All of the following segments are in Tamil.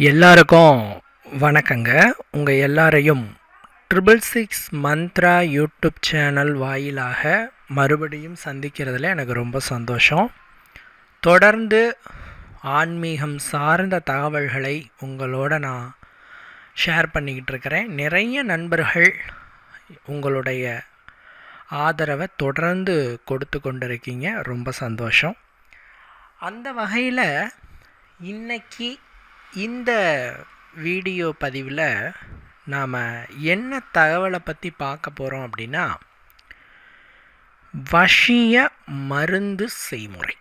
எல்லாருக்கும் வணக்கங்க. உங்கள் எல்லாரையும் 666 மந்த்ரா யூடியூப் சேனல் வாயிலாக மறுபடியும் சந்திக்கிறதுல எனக்கு ரொம்ப சந்தோஷம். தொடர்ந்து ஆன்மீகம் சார்ந்த தகவல்களை உங்களோட நான் ஷேர் பண்ணிக்கிட்டு இருக்கிறேன். நிறைய நண்பர்கள் உங்களுடைய ஆதரவை தொடர்ந்து கொடுத்து கொண்டிருக்கீங்க. ரொம்ப சந்தோஷம். அந்த வகையில் இன்னைக்கு இந்த வீடியோ பதிவில் நாம் என்ன தகவலை பற்றி பார்க்க போகிறோம் அப்படின்னா, வசிய மருந்து செய்முறை.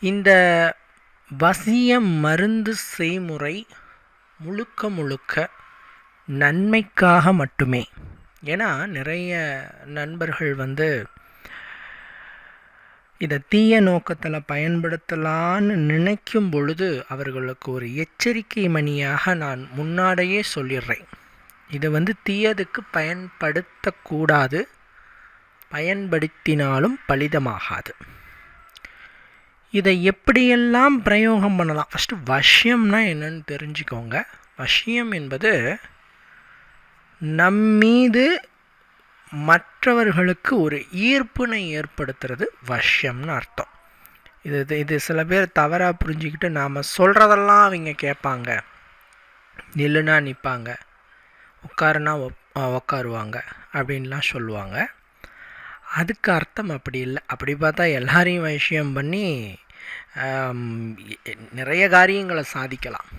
இந்த வசிய மருந்து செய்முறை முழுக்க நன்மைக்காக மட்டுமே. ஏன்னா நிறைய நண்பர்கள் இதை தீய நோக்கத்தில் பயன்படுத்தலான்னு நினைக்கும் பொழுது அவர்களுக்கு ஒரு எச்சரிக்கை மணியாக நான் முன்னாடியே சொல்லிடுறேன். இதை தீயதுக்கு பயன்படுத்தக்கூடாது, பயன்படுத்தினாலும் பலிதமாகாது. இதை எப்படியெல்லாம் பிரயோகம் பண்ணலாம்? ஃபஸ்ட்டு வசியம்னா என்னன்னு தெரிஞ்சுக்கோங்க. வசியம் என்பது நம்மீது மற்றவர்களுக்கு ஒரு ஈர்ப்பினை ஏற்படுத்துறது வசியம்னு அர்த்தம். இது சில பேர் தவறாக புரிஞ்சுக்கிட்டு நாம் சொல்கிறதெல்லாம் அவங்க கேட்பாங்க, நில்லுனா நிற்பாங்க, உட்காருனா உட்காருவாங்க அப்படின்லாம் சொல்லுவாங்க. அதுக்கு அர்த்தம் அப்படி இல்லை. அப்படி பார்த்தா எல்லாரையும் வசியம் பண்ணி நிறைய காரியங்களை சாதிக்கலாம்.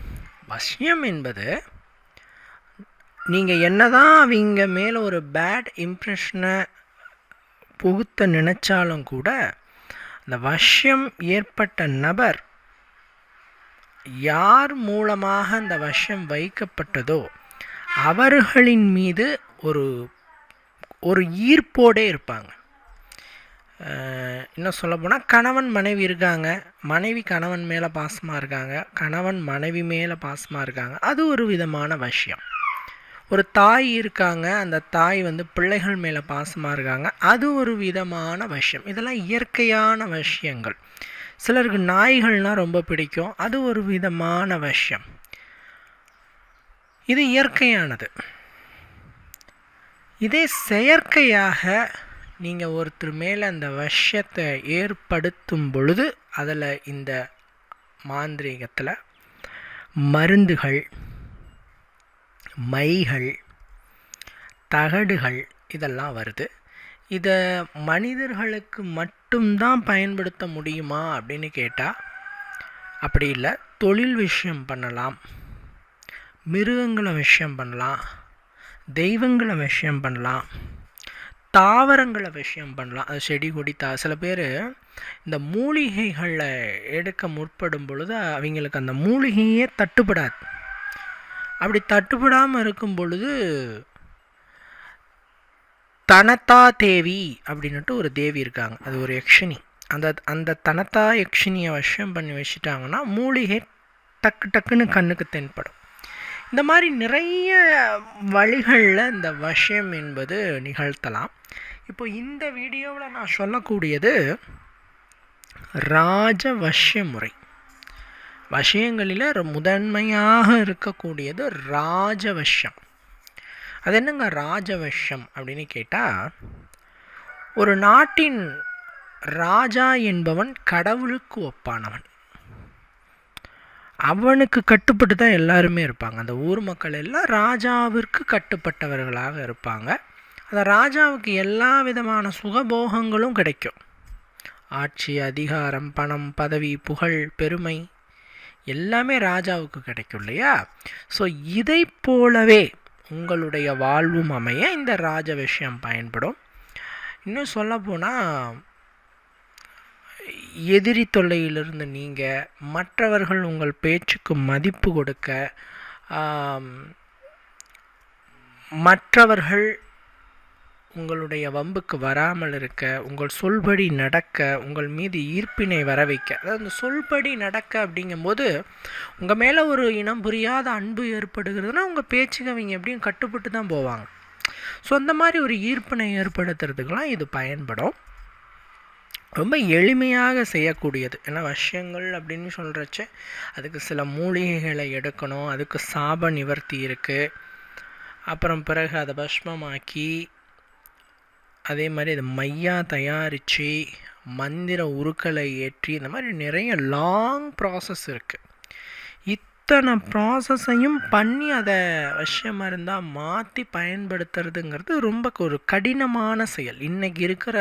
வசியம் என்பது நீங்கள் என்னதான் அவங்க மேலே ஒரு பேட் இம்ப்ரெஷனை புகுத்த நினச்சாலும் கூட, அந்த வசியம் ஏற்பட்ட நபர் யார் மூலமாக அந்த வசியம் வைக்கப்பட்டதோ அவர்களின் மீது ஒரு ஈர்ப்போடே இருப்பாங்க. இன்னும் சொல்லப்போனால் கணவன் மனைவி இருக்காங்க, மனைவி கணவன் மேலே பாசமாக இருக்காங்க, கணவன் மனைவி மேலே பாசமாக இருக்காங்க, அது ஒரு விதமான வசியம். ஒரு தாய் இருக்காங்க, அந்த தாய் பிள்ளைகள் மேலே பாசமாக இருக்காங்க, அது ஒரு விதமான வசியம். இதெல்லாம் இயற்கையான வசியங்கள். சிலருக்கு நாய்கள்னால் ரொம்ப பிடிக்கும், அது ஒரு விதமான வசியம். இது இயற்கையானது. இதே செயற்கையாக நீங்கள் ஒருத்தர் மேலே அந்த வசியத்தை ஏற்படுத்தும் பொழுது அதில் இந்த மாந்திரீகத்தில் மருந்துகள், மைகள், தகடுகள் இதெல்லாம் வருது. இதை மனிதர்களுக்கு மட்டும்தான் பயன்படுத்த முடியுமா அப்படின்னு கேட்டால் அப்படி இல்லை. தொழில் விஷயம் பண்ணலாம், மிருகங்களை விஷயம் பண்ணலாம், தெய்வங்களை விஷயம் பண்ணலாம், தாவரங்களை விஷயம் பண்ணலாம். அது செடி கொடி சில பேர் இந்த மூலிகைகளை எடுக்க முற்படும் பொழுது அவங்களுக்கு அந்த மூலிகையே தட்டுப்படாது. அப்படி தட்டுப்படாமல் இருக்கும் பொழுது தனத்தா தேவி அப்படின்ட்டு ஒரு தேவி இருக்காங்க, அது ஒரு யக்ஷினி. அந்த தனத்தா யக்ஷினியை வசியம் பண்ணி வச்சுட்டாங்கன்னா மூலிகை டக்குன்னு கண்ணுக்கு தென்படும். இந்த மாதிரி நிறைய வழிகளில் இந்த வசியம் என்பது நிகழ்த்தலாம். இப்போ இந்த வீடியோவில் நான் சொல்லக்கூடியது ராஜவசிய முறை. வசியங்களில் முதன்மையாக இருக்கக்கூடியது ராஜவசியம். அது என்னங்க ராஜவசியம் அப்படின்னு கேட்டால், ஒரு நாட்டின் ராஜா என்பவன் கடவுளுக்கு ஒப்பானவன். அவனுக்கு கட்டுப்பட்டு தான் எல்லாருமே இருப்பாங்க. அந்த ஊர் மக்கள் எல்லாம் ராஜாவிற்கு கட்டுப்பட்டவர்களாக இருப்பாங்க. அந்த ராஜாவுக்கு எல்லா விதமான சுகபோகங்களும் கிடைக்கும். ஆட்சி, அதிகாரம், பணம், பதவி, புகழ், பெருமை எல்லாமே ராஜாவுக்கு கிடைக்கும் இல்லையா? ஸோ இதை போலவே உங்களுடைய வாழ்வும் அமைய இந்த ராஜவசியம் பயன்படும். இன்னும் சொல்லப்போனால் எதிரி தொல்லையிலிருந்து நீங்கள், மற்றவர்கள் உங்கள் பேச்சுக்கு மதிப்பு கொடுக்க, மற்றவர்கள் உங்களுடைய வம்புக்கு வராமல் இருக்க, உங்கள் சொல்படி நடக்க, உங்கள் மீது ஈர்ப்பினை வர வைக்க. அதாவது இந்த சொல்படி நடக்க அப்படிங்கும்போது உங்கள் மேலே ஒரு இனம் புரியாத அன்பு ஏற்படுகிறதுனா உங்கள் பேச்சுக்கு அவங்க எப்படியும் கட்டுப்பட்டு தான் போவாங்க. ஸோ அந்த மாதிரி ஒரு ஈர்ப்பினை ஏற்படுத்துறதுக்கெலாம் இது பயன்படும். ரொம்ப எளிமையாக செய்யக்கூடியது. ஏன்னா வஷ்யங்கள் அப்படின்னு சொல்கிறச்ச அதுக்கு சில மூலிகைகளை எடுக்கணும், அதுக்கு சாப நிவர்த்தி இருக்குது. அப்புறம் பிறகு அதை பஸ்மமாக்கி அதே மாதிரி அது மையாக தயாரித்து மந்திர உருக்களை ஏற்றி இந்த மாதிரி நிறைய லாங் ப்ராசஸ் இருக்குது. இத்தனை ப்ராசஸையும் பண்ணி அதை விஷய மருந்தாக மாற்றி பயன்படுத்துறதுங்கிறது ரொம்ப ஒரு கடினமான செயல். இன்றைக்கி இருக்கிற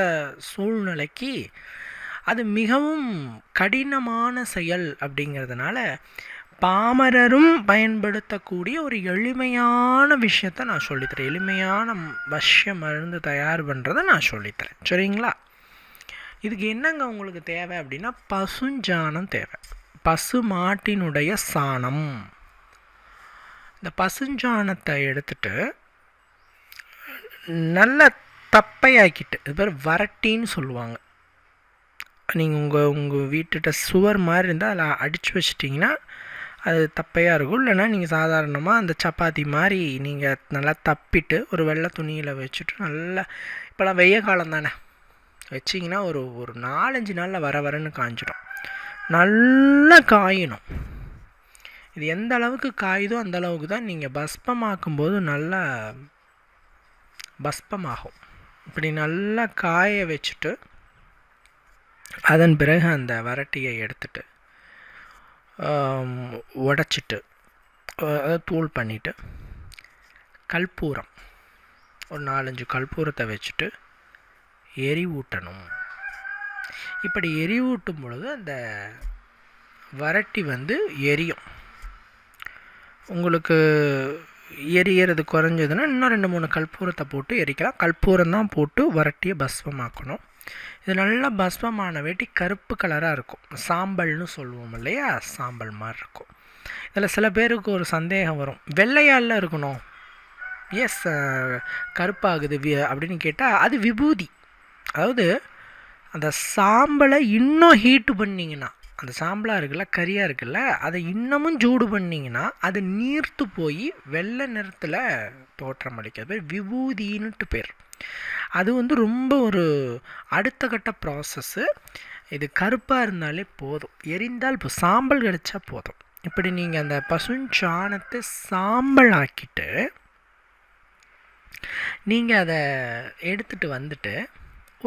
சூழ்நிலைக்கு அது மிகவும் கடினமான செயல். அப்படிங்கிறதுனால பாமரரும் பயன்படுத்தக்கூடிய ஒரு எளிமையான விஷயத்தை நான் சொல்லித்தரேன். எளிமையான விஷய மருந்து தயார் பண்ணுறதை நான் சொல்லித்தரேன். சரிங்களா? இதுக்கு என்னங்க உங்களுக்கு தேவை அப்படின்னா பசுஞ்சாணம் தேவை. பசு மாட்டினுடைய சாணம். இந்த பசுஞ்சாணத்தை எடுத்துட்டு நல்ல தப்பையாக்கிட்டு, இது பேர் வரட்டின்னு சொல்லுவாங்க. நீங்கள் உங்கள் வீட்டுகிட்ட சுவர் மாதிரி இருந்தால் அதில் அடித்து வச்சிட்டிங்கன்னா அது தப்பையாக இருக்கும். இல்லைன்னா நீங்கள் சாதாரணமாக அந்த சப்பாத்தி மாதிரி நீங்கள் நல்லா தப்பிட்டு ஒரு வெள்ளை துணியில் வச்சுட்டு நல்லா, இப்போலாம் வெய்ய காலம் தானே, வச்சிங்கன்னா ஒரு 4-5 நாளில் வரன்னு காஞ்சிடும். நல்லா காயணும். இது எந்த அளவுக்கு காயுதோ அந்த அளவுக்கு தான் நீங்கள் பஸ்பமாக்கும்போது நல்லா பஸ்பமாகும். இப்படி நல்லா காய வச்சுட்டு அதன் பிறகு அந்த வரட்டியை எடுத்துட்டு உடச்சிட்டு அதை தூள் பண்ணிவிட்டு கற்பூரம் ஒரு 4-5 கற்பூரத்தை வச்சுட்டு எரிவூட்டணும். இப்படி எரிவூட்டும் பொழுது அந்த வரட்டி எரியும். உங்களுக்கு எரியறது குறைஞ்சதுன்னா இன்னும் 2-3 கற்பூரத்தை போட்டு எரிக்கலாம். கற்பூரம் தான் போட்டு வரட்டியை பஸ்பமாக்கணும். இது நல்லா பஸ்பமான வேட்டி கருப்பு கலராக இருக்கும். சாம்பல்னு சொல்லுவோம் இல்லையா, சாம்பல் மாதிரி இருக்கும். இதில் சில பேருக்கு ஒரு சந்தேகம் வரும், வெள்ளையால் இருக்கணும், எஸ் கருப்பாகுது அப்படின்னு கேட்டால் அது விபூதி. அதாவது அந்த சாம்பலை இன்னும் ஹீட்டு பண்ணிங்கன்னா, அந்த சாம்பலாக இருக்குல்ல, கரியாக இருக்குல்ல, அதை இன்னமும் சூடு பண்ணிங்கன்னா அது நீர்த்து போய் வெள்ளை நிறத்தில் தோற்றம் அளிக்கிறது பேர் விபூதின்னுட்டு பேர். அது ரொம்ப ஒரு அடுத்த கட்ட ப்ராசஸ்ஸு. இது கருப்பாக இருந்தாலே போதும், எரிந்தால் இப்போ சாம்பல் கிடச்சா போதும். இப்படி நீங்கள் அந்த பசுஞ்சாணத்தை சாம்பல் ஆக்கிட்டு நீங்கள் அதை எடுத்துகிட்டு வந்துட்டு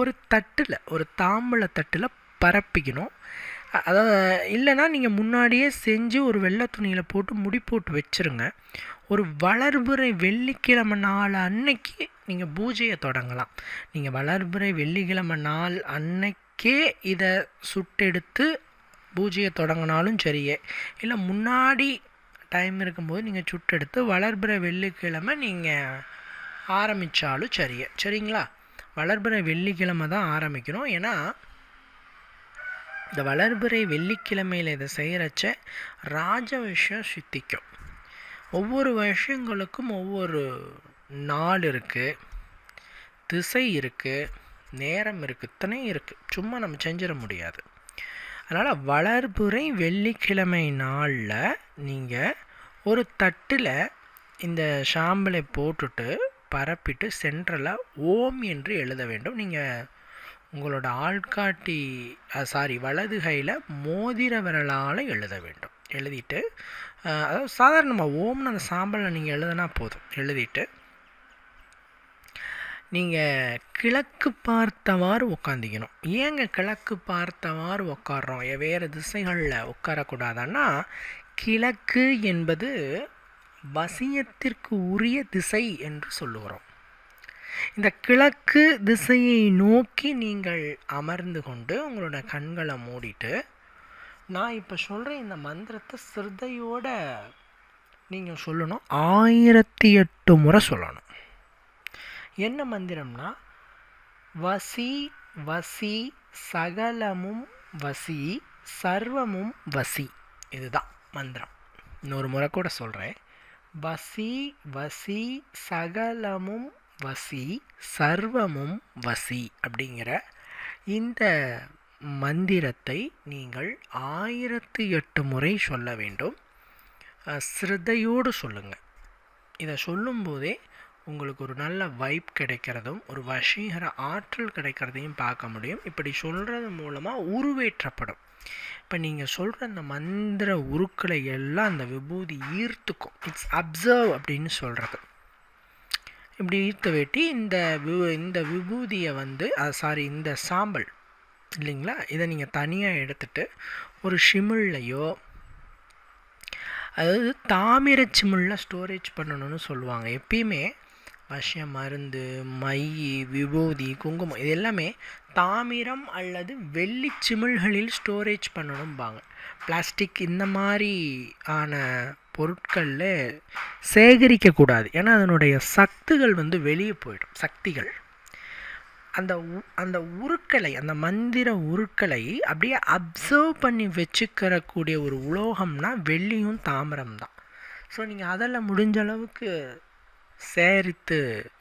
ஒரு தட்டில், ஒரு தாம்பழ தட்டில் பரப்பிக்கணும். அதாவது இல்லைன்னா நீங்கள் முன்னாடியே செஞ்சு ஒரு வெள்ளை துணியில் போட்டு முடி போட்டு வச்சுருங்க. ஒரு வளர்பிறை வெள்ளிக்கிழமை நாள் அன்னைக்கு நீங்கள் பூஜையை தொடங்கலாம். நீங்கள் வளர்பிறை வெள்ளிக்கிழமை நாள் அன்னைக்கே இதை சுட்டெடுத்து பூஜையை தொடங்கினாலும் சரியே, இல்லை முன்னாடி டைம் இருக்கும்போது நீங்கள் சுட்டெடுத்து வளர்பிறை வெள்ளிக்கிழமை நீங்கள் ஆரம்பித்தாலும் சரியே. சரிங்களா? வளர்பிறை வெள்ளிக்கிழமை தான் ஆரம்பிக்கணும். ஏன்னா இந்த வளர்பிறை வெள்ளிக்கிழமையில் இதை செய்கிறச்ச ராஜ விஷயம் சித்திக்கும். ஒவ்வொரு விஷயங்களுக்கும் ஒவ்வொரு நாள் இருக்குது, திசை இருக்குது, நேரம் இருக்குது, இத்தனை இருக்குது. சும்மா நம்ம செஞ்சிட முடியாது. அதனால் வளர்பிறை வெள்ளிக்கிழமை நாளில் நீங்கள் ஒரு தட்டில் இந்த சாம்பலை போட்டுட்டு பரப்பிட்டு சென்ட்ரலாக ஓம் என்று எழுத வேண்டும். நீங்கள் உங்களோட ஆள்காட்டி வலது கையில் மோதிர விரலால் எழுத வேண்டும். எழுதிட்டு அதாவது சாதாரணமாக ஓம்னு அந்த சாம்பலில் நீங்கள் எழுதுனா போதும். எழுதிட்டு நீங்கள் கிழக்கு பார்த்தவாறு உட்காந்திக்கணும். ஏங்க கிழக்கு பார்த்தவாறு உட்காடுறோம், வேறு திசைகளில் உட்காரக்கூடாதுன்னா, கிழக்கு என்பது வசியத்திற்கு உரிய திசை என்று சொல்லுகிறோம். இந்த கிழக்கு திசையை நோக்கி நீங்கள் அமர்ந்து கொண்டு உங்களோட கண்களை மூடிட்டு நான் இப்போ சொல்கிற இந்த மந்திரத்தை சிரத்தையோட நீங்கள் சொல்லணும். 1008 முறை சொல்லணும். என்ன மந்திரம்னா, வசி வசி சகலமும் வசி சர்வமும் வசி. இதுதான் மந்திரம். இன்னொரு முறை கூட சொல்கிறேன். வசி வசி சகலமும் வசி சர்வமும் வசி அப்படிங்கிற இந்த மந்திரத்தை நீங்கள் 1008 முறை சொல்ல வேண்டும். சிரத்தையோடு சொல்லுங்கள். இதை சொல்லும்போதே உங்களுக்கு ஒரு நல்ல வைப் கிடைக்கிறதும் ஒரு வசீகர ஆற்றல் கிடைக்கிறதையும் பார்க்க முடியும். இப்படி சொல்கிறது மூலமாக உருவேற்றப்படும். இப்போ நீங்கள் சொல்கிற அந்த மந்திர உருக்களை எல்லாம் அந்த விபூதி ஈர்த்துக்கும். இட்ஸ் அப்சர்வ் அப்படின்னு சொல்கிறது. இப்படி ஈர்த்து வெட்டி இந்த விபூதியை வந்து இந்த சாம்பல் இல்லைங்களா, இதை நீங்கள் தனியாக எடுத்துகிட்டு ஒரு ஷிமிழ்லையோ, அதாவது தாமிர சிமிழில் ஸ்டோரேஜ் பண்ணணும்னு சொல்லுவாங்க. எப்பயுமே வசிய மருந்து, மை, விபூதி, குங்குமம் இது எல்லாமே தாமிரம் அல்லது வெள்ளி சிமிழ்களில் ஸ்டோரேஜ் பண்ணணும்பாங்க. பிளாஸ்டிக் இந்த மாதிரி ஆன பொருட்களில் சேகரிக்கக்கூடாது. ஏன்னா அதனுடைய சக்திகள் வந்து வெளியே போயிடும். சக்திகள் அந்த உருக்களை, அந்த மந்திர உருக்களை அப்படியே அப்சர்வ் பண்ணி வச்சுக்கிறக்கூடிய ஒரு உலோகம்னா வெள்ளியும் தாமிரம் தான். ஸோ நீங்கள் அதில் முடிஞ்ச அளவுக்கு சேரித்து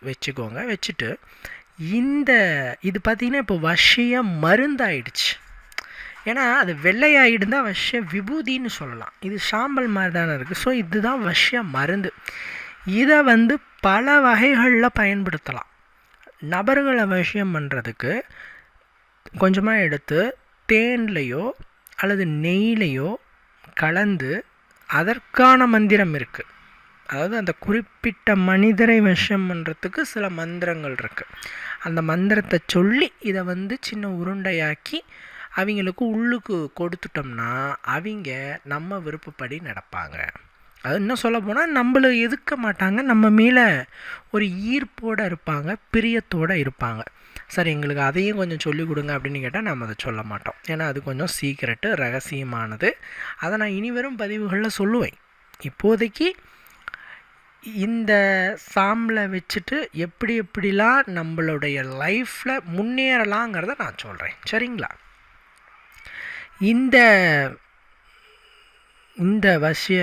வச்சுக்கோங்க. வச்சுட்டு இது பார்த்திங்கன்னா இப்போ வசிய மருந்தாயிடுச்சு. ஏன்னா அது வெள்ளையாகிடுந்தால் வசிய விபூதின்னு சொல்லலாம். இது சாம்பல் மாதிரி தானே இருக்குது. ஸோ இதுதான் வசிய மருந்து. இதை வந்து பல வகைகளில் பயன்படுத்தலாம். நபர்களை வசியம் பண்ணுறதுக்கு கொஞ்சமாக எடுத்து தேன்லையோ அல்லது நெய்லையோ கலந்து அதற்கான மந்திரம் இருக்குது. அதாவது அந்த குறிப்பிட்ட மனிதரை வசியம் பண்ணுறதுக்கு சில மந்திரங்கள் இருக்குது. அந்த மந்திரத்தை சொல்லி இதை வந்து சின்ன உருண்டையாக்கி அவங்களுக்கு உள்ளுக்கு கொடுத்துட்டோம்னா அவங்க நம்ம விருப்பப்படி நடப்பாங்க. அது இன்னும் சொல்ல போனால் நம்மளை எதிர்க்க மாட்டாங்க. நம்ம மேலே ஒரு ஈர்ப்போடு இருப்பாங்க, பிரியத்தோடு இருப்பாங்க. சார் எங்களுக்கு அதையும் கொஞ்சம் சொல்லிக் கொடுங்க அப்படின்னு கேட்டால் நம்ம அதை சொல்ல மாட்டோம். ஏன்னா அது கொஞ்சம் சீக்ரெட்டு, ரகசியமானது. அதை நான் இனி வரும் பதிவுகளில் சொல்லுவேன். இப்போதைக்கு இந்த சாம்பிளை வச்சுட்டு எப்படிலாம் நம்மளுடைய லைஃப்பில் முன்னேறலாங்கிறத நான் சொல்கிறேன். சரிங்களா? இந்த வசிய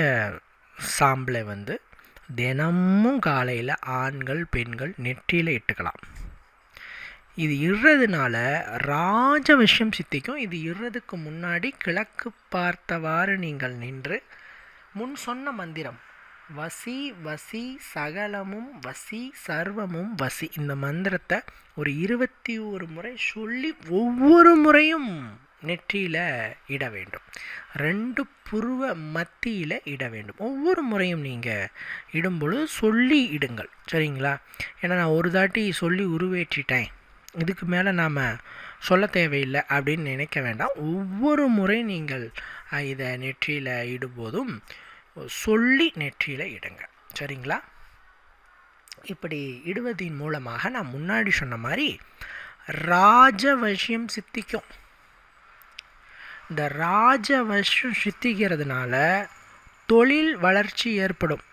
சாம்பிளை வந்து தினமும் காலையில் ஆண்கள் பெண்கள் நெற்றியில் இட்டுக்கலாம். இது இடுறதுனால ராஜ விஷயம் சித்திக்கும். இது இடுறதுக்கு முன்னாடி கிழக்கு பார்த்தவாறு நீங்கள் நின்று முன் சொன்ன மந்திரம் வசி வசி சகலமும் வசி சர்வமும் வசி, இந்த மந்திரத்தை ஒரு 21 முறை சொல்லி ஒவ்வொரு முறையும் நெற்றியில் இட வேண்டும். 2 புருவ மத்தியில் இட வேண்டும். ஒவ்வொரு முறையும் நீங்கள் இடும்பொழுது சொல்லி இடுங்கள். சரிங்களா? ஏன்னா நான் ஒரு தாட்டி சொல்லி உருவேற்றிட்டேன், இதுக்கு மேலே நாம் சொல்ல தேவையில்லை அப்படின்னு நினைக்க வேண்டாம். ஒவ்வொரு முறை நீங்கள் இதை நெற்றியில் இடும்போதும் சொல்லி நெற்றியில் இடுங்க. சரிங்களா? இப்படி இடுவதின் மூலமாக நான் முன்னாடி சொன்ன மாதிரி ராஜவசியம் சித்திக்கும். இந்த ராஜவசியம் சித்திக்கிறதுனால தொழில் வளர்ச்சி ஏற்படும்.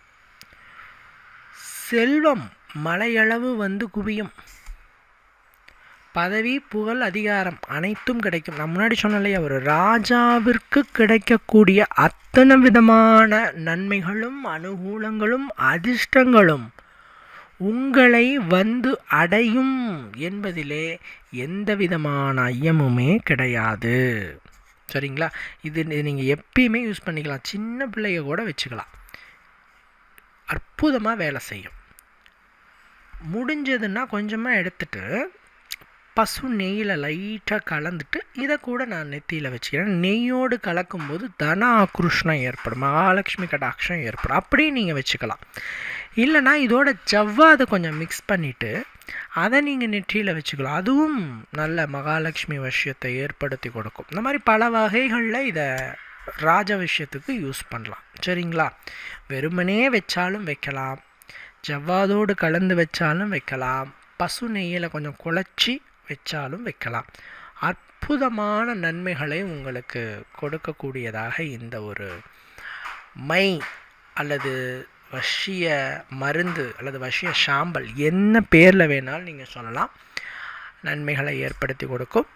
செல்வம் மலையளவு வந்து குவியும். பதவி, புகழ், அதிகாரம் அனைத்தும் கிடைக்கும். நான் முன்னாடி சொன்னேன் இல்லையா, ஒரு ராஜாவிற்கு கிடைக்கக்கூடிய அத்தனை விதமான நன்மைகளும் அனுகூலங்களும் அதிர்ஷ்டங்களும் உங்களை வந்து அடையும் என்பதிலே எந்த விதமான ஐயமுமே கிடையாது. சரிங்களா? இது நீங்கள் எப்பயுமே யூஸ் பண்ணிக்கலாம். சின்ன பிள்ளைய கூட வச்சுக்கலாம். அற்புதமாக வேலை செய்யும். முடிஞ்சதுன்னா கொஞ்சமாக எடுத்துட்டு பசு நெய்யில் லைட்டாக கலந்துட்டு இதை கூட நான் நெத்தியில் வச்சுக்கிறேன். நெய்யோடு கலக்கும்போது தன ஆக்ருஷ்ணம் ஏற்படும், மகாலட்சுமி கடாட்சம் ஏற்படும். அப்படியே நீங்கள் வச்சுக்கலாம். இல்லைனா இதோட ஜவ்வாதை கொஞ்சம் மிக்ஸ் பண்ணிவிட்டு அதை நீங்கள் நெற்றியில் வச்சுக்கலாம். அதுவும் நல்ல மகாலட்சுமி விஷயத்தை ஏற்படுத்தி கொடுக்கும். இந்த மாதிரி பல வகைகளில் இதை ராஜ விஷயத்துக்கு யூஸ் பண்ணலாம். சரிங்களா? வெறுமனே வச்சாலும் வைக்கலாம், ஜவ்வாதோடு கலந்து வச்சாலும் வைக்கலாம், பசு நெய்யில் கொஞ்சம் குழச்சி வச்சாலும் வைக்கலாம். அற்புதமான நன்மைகளை உங்களுக்கு கொடுக்கக்கூடியதாக இந்த ஒரு மை அல்லது வசிய மருந்து அல்லது வசிய சாம்பல் என்ன பேரில் வேணாலும் நீங்கள் சொல்லலாம், நன்மைகளை ஏற்படுத்தி கொடுக்கும்.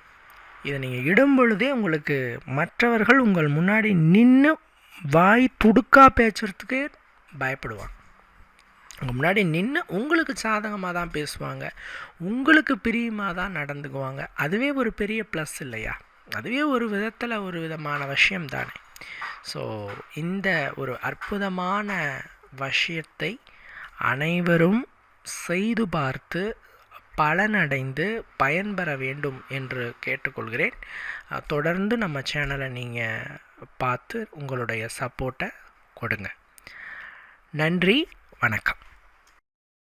இதை நீங்கள் இடும் பொழுதே உங்களுக்கு மற்றவர்கள் உங்கள் முன்னாடி நின்று வாய் துடுக்கா பேசுறதுக்கே பயப்படுவாங்க. உங்கள் முன்னாடி நின்று உங்களுக்கு சாதகமாக தான் பேசுவாங்க, உங்களுக்கு பிரியமாக தான் நடந்துக்குவாங்க. அதுவே ஒரு பெரிய ப்ளஸ் இல்லையா? அதுவே ஒரு விதத்தில் ஒரு விதமான விஷயம் தானே. ஸோ இந்த ஒரு அற்புதமான விஷயத்தை அனைவரும் செய்து பார்த்து பலனடைந்து பயன்பெற வேண்டும் என்று கேட்டுக்கொள்கிறேன். தொடர்ந்து நம்ம சேனலை நீங்கள் பார்த்து உங்களுடைய சப்போர்ட்டை கொடுங்க. நன்றி, வணக்கம்.